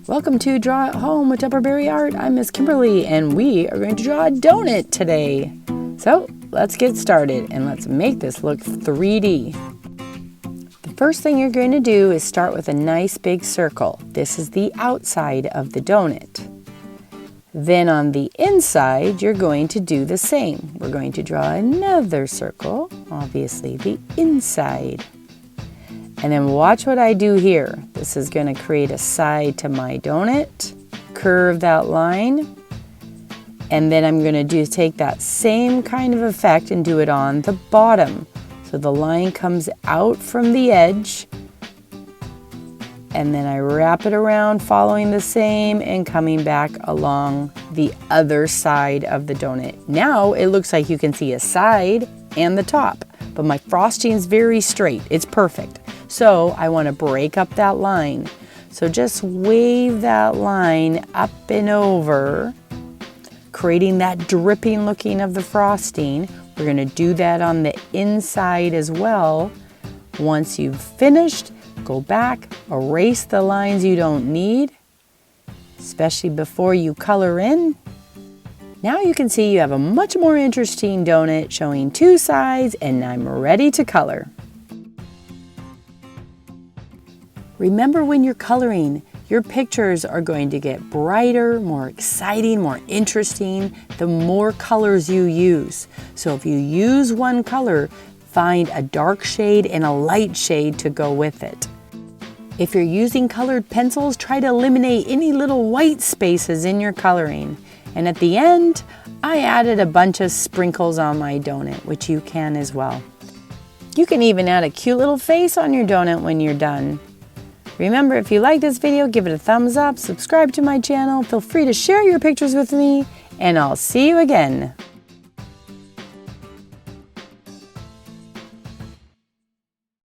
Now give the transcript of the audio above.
Welcome to Draw at Home with Tupperberry Art. I'm Miss Kimberly and we are going to draw a donut today. So let's get started and let's make this look 3D. The first thing you're going to do is start with a nice big circle. This is the outside of the donut. Then on the inside, you're going to do the same. We're going to draw another circle, obviously the inside. And then watch what I do here. This is going to create a side to my donut, curve that line, and then I'm going to take that same kind of effect and do it on the bottom. So the line comes out from the edge, and then I wrap it around following the same and coming back along the other side of the donut. Now it looks like you can see a side and the top, but my frosting is very straight. It's perfect. So I want to break up that line. So just wave that line up and over, creating that dripping looking of the frosting. We're going to do that on the inside as well. Once you've finished, go back, erase the lines you don't need, especially before you color in. Now you can see you have a much more interesting donut showing two sides, and I'm ready to color. Remember, when you're coloring, your pictures are going to get brighter, more exciting, more interesting, the more colors you use. So if you use one color, find a dark shade and a light shade to go with it. If you're using colored pencils, try to eliminate any little white spaces in your coloring. And at the end, I added a bunch of sprinkles on my donut, which you can as well. You can even add a cute little face on your donut when you're done. Remember, if you like this video, give it a thumbs up, subscribe to my channel, feel free to share your pictures with me, and I'll see you again.